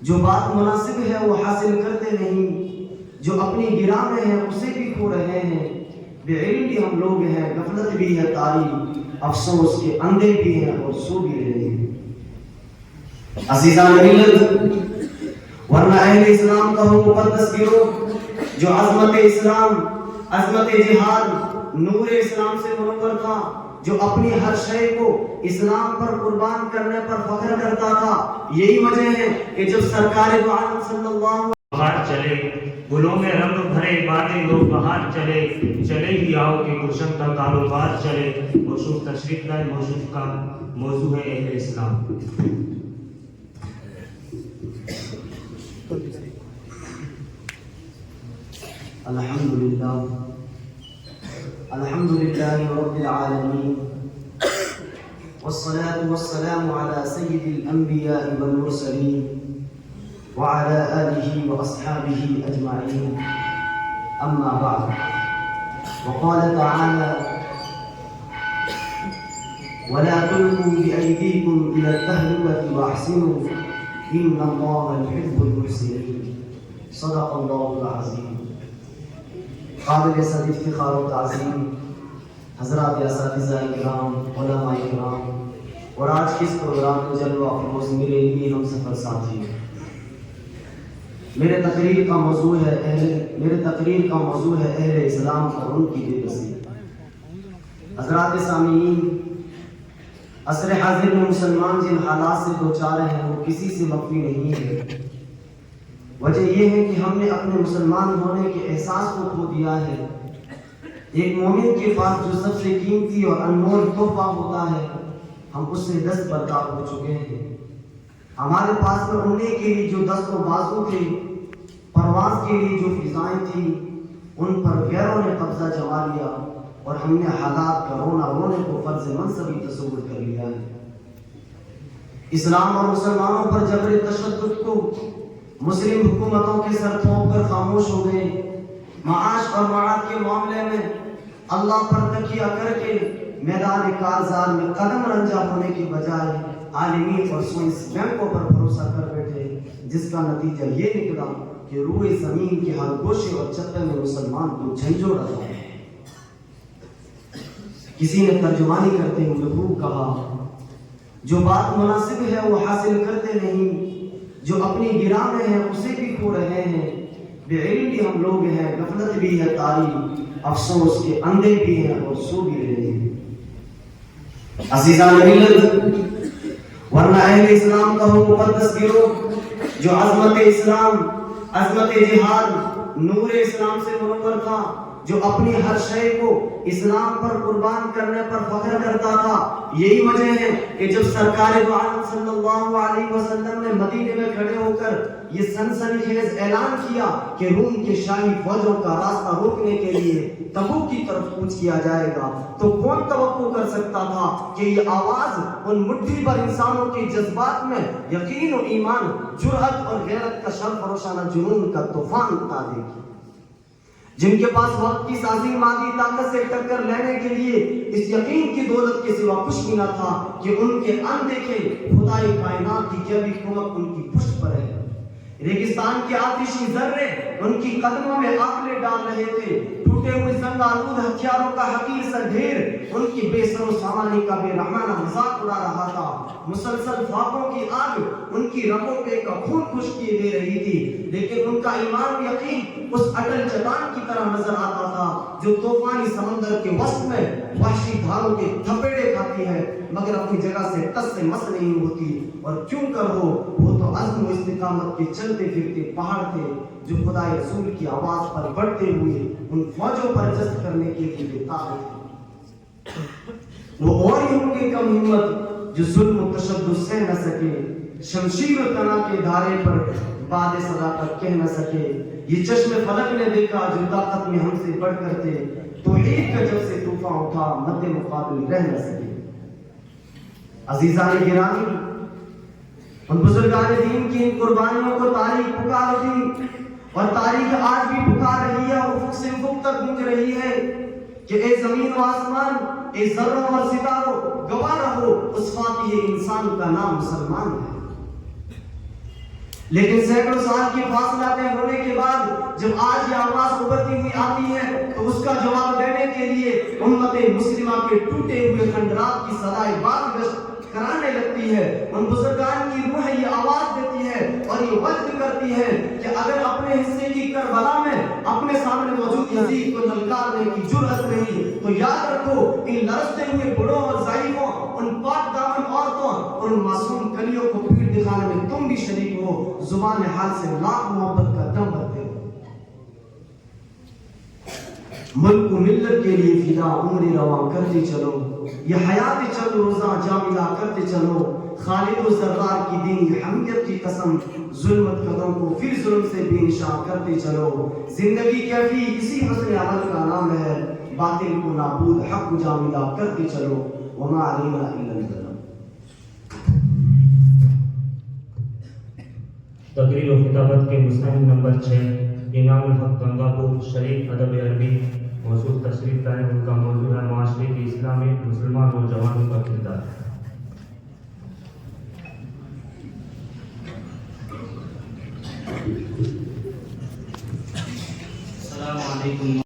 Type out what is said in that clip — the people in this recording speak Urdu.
جو بات مناسب ہے وہ حاصل کرتے نہیں، جو اپنی گراں میں ہے اسے بھی کھو رہے ہیں۔ بے علم بھی ہم لوگ ہیں، غفلت بھی ہے طاری، افسوس کے اندھے بھی ہیں اور سو بھی رہے ہیں۔ عزیزان ملت، ورنہ اہل اسلام کا وہ مقدس گروہ جو عظمت اسلام، عظمت جہاد، نور اسلام سے منور تھا، جو اپنی ہر شے کو اسلام پر قربان کرنے پر فخر کرتا تھا، یہی وجہ ہے کہ جب سرکار دو عالم صلی اللہ علیہ وسلم باہر چلے گلوں میں رنگ بھرے باتیں لوگ باہر چلے ہی آؤ کہ گلشن کا کاروبار چلے۔ موصوف تشریف لائے، موصوف کا موضوع ہے اہل اسلام۔ الحمدللہ رب العالمین، والصلاة والسلام على سید الانبیاء والمرسلین وعلى آلہ واصحابہ اجمعین، اما بعد، وقال تعالی ولا تلقوا بأيديكم إلى التهلكة واحسنوا إن الله يحب المحسنين، صدق الله العظيم۔ قابل صد افتخار و تعظیم حضرات اساتذہ کرام، علماء کرام، اور آج کے اس پروگرام کو جلوہ افروز میرے لیے ہم سفر ساتھی، میرے تقریر کا موضوع ہے اہل اسلام اور ان کی بے بسی۔ حضرات سامعین، عصر حاضر میں مسلمان جن حالات سے دوچار ہیں وہ کسی سے مخفی نہیں ہے۔ وجہ یہ ہے کہ ہم نے اپنے مسلمان ہونے کے احساس کو کھو دیا ہے۔ ایک مومن کے پاس جو سب سے قیمتی اور انمول تحفہ ہوتا ہے، ہم اس سے دست بردار ہو چکے ہیں۔ ہمارے پاس میں اڑنے کے لیے جو دست و بازو تھے، پرواز کے لیے جو فضائیں تھیں، ان پر غیروں نے قبضہ جما لیا اور ہم نے حالات کا رونا رونے کو فرض منصبی تصور کر لیا ہے۔ اسلام اور مسلمانوں پر جبر تشدد کو مسلم حکومتوں کے سر تھوپ کر خاموش ہو گئے۔ معاش اور معاد کے معاملے میں اللہ پر تکیہ کر کے میدان کارزار میں قدم رنجا ہونے کی بجائے عالمین اور سوئس بینکوں پر بھروسہ کر بیٹھے، جس کا نتیجہ یہ نکلا کہ روئے زمین کے ہر گوشے اور چپے میں مسلمان کو جھنجھوڑ رہا ہے۔ کسی نے ترجمانی کرتے ہوئے خوب کہا، جو بات مناسب ہے وہ حاصل کرتے نہیں، جو اپنی گراں میں ہے اسے بھی کھو رہے ہیں۔ بے علم بھی ہم لوگ ہیں، غفلت بھی ہے طاری، افسوس کے اندھے بھی ہیں اور سو بھی رہے ہیں۔ عزیزان ملت، ورنہ اہل اسلام کا وہ مقدس گروہ جو عظمت اسلام، عظمت جہاد، نور اسلام سے منور تھا، جو اپنی ہر شے کو اسلام پر قربان کرنے پر فخر کرتا تھا، یہی وجہ ہے کہ جب سرکار دو عالم صلی اللہ علیہ وسلم نے مدینے میں کھڑے ہو کر یہ سنسنی خیز اعلان کیا کہ روم کے شاہی فوجوں کا راستہ روکنے کے لیے تبوک کی طرف کوچ کیا جائے گا، تو کون توقع کر سکتا تھا کہ یہ آواز ان مٹھی بھر انسانوں کے جذبات میں یقین و ایمان، جرأت اور غیرت کا شرف روشانہ جنون کا طوفان اٹھا دے گی، جن کے پاس وقت کی سازی مادی طاقت سے ٹکر لینے کے لیے اس یقین کی دولت کے سوا کچھ بھی نہ تھا کہ ان کے اندیکھے خدائی کائنات کی جبی قوت ان کی پشت پر ہے۔ ریگستان کے آتشی ذرے ان کی قدموں میں آکلے ڈال رہے تھے، ٹوٹے ہوئے زنگ آلود ہتھیاروں کا حقیر سا ڈھیر ان کی بے سر و سامانی کا بے رحمانہ مذاق اڑا رہا تھا۔ مسلسل فاقوں کی آگ ان کی رگوں پہ کا خون خشک کیے دے رہی تھی، لیکن ان کا ایمان و یقین اس اٹل چٹان کی طرح نظر آتا تھا جو طوفانی سمندر کے وسط میں وحشی دھاروں کے تھپیڑے کھاتی ہے مگر اپنی جگہ سے ٹس سے مس نہیں ہوتی۔ اور کیوں کر ہو، وہ تو عزم و استقامت کے چلتے پھرتے پہاڑ تھے جو خدا رسول کی آواز پر بڑھتے ہوئے ان فوجوں پر جذب کرنے کے لیے بےتاب تھے۔ وہ اور ہی ان کے کم ہمت جو ظلم و تشدد سہ نہ سکے، شمشیر و تنا کے دھارے پر باد صداقت کہہ نہ سکے۔ یہ چشم فلک نے دیکھا جو طاقت میں ہم سے بڑھ کر تھے، توحید کا جب سے طوفان اٹھا مد مقابل رہ نہ سکے۔ عزیزان گرامی، ان بزرگان دین کی ان قربانیوں کو تاریخ پکار دی اور تاریخ آج بھی پکار رہی ہے، افق سے افق تک گونج رہی ہے کہ اے زمین و آسمان، اے ذروں اور ستاروں، گواہ رہو اس فاتح انسان کا نام مسلمان ہے۔ لیکن سینکڑوں سال کی فاصلہ طے ہونے کے بعد جب آج یہ آواز ابھرتی ہوئی آتی ہے تو اس کا جواب دینے کے لیے امت مسلمہ کے ٹوٹے ہوئے خنجرات کی صدائے بازگشت کرانے لگتی ہے. ان بزرگان کی روح یہ آواز دیتی ہے اور یہ وعد کرتی ہے کہ اگر اپنے حصے کی کربلا میں اپنے سامنے موجود یزید کو للکارنے کی جرأت نہیں تو یاد رکھو ان لرزتے ہوئے بڑوں اور ضعیفوں، ان پاک دامن عورتوں اور ان معصوم کلیوں کو پیٹ دکھانے میں تم بھی شریک ہو. زبان حال سے لاکھ محبت کا دم بھرتے ہو. ملک و ملت کے لیے فدا عمر رواں کرتے چلو، یہ حیات چل روزہ جاملہ کرتے چلو. خالد و زرار کی دینی حمیت کی قسم، ظلمت قدم کو پھر ظلم سے بے نشان کرتے چلو. زندگی کیفی اسی حسن عمل کا نام ہے، باطل کو نابود حق کو جاملہ کرتے چلو. وما علینا الا البلاغ. تقریر و خطابت کے مستند نمبر 6 امام الحق گنگاپور شریف ادب عربی. موضوع تشریف لائے، ان کا موضوع ہے معاشرے کی اصلاح میں مسلمان نوجوانوں کا کردار. السلام علیکم.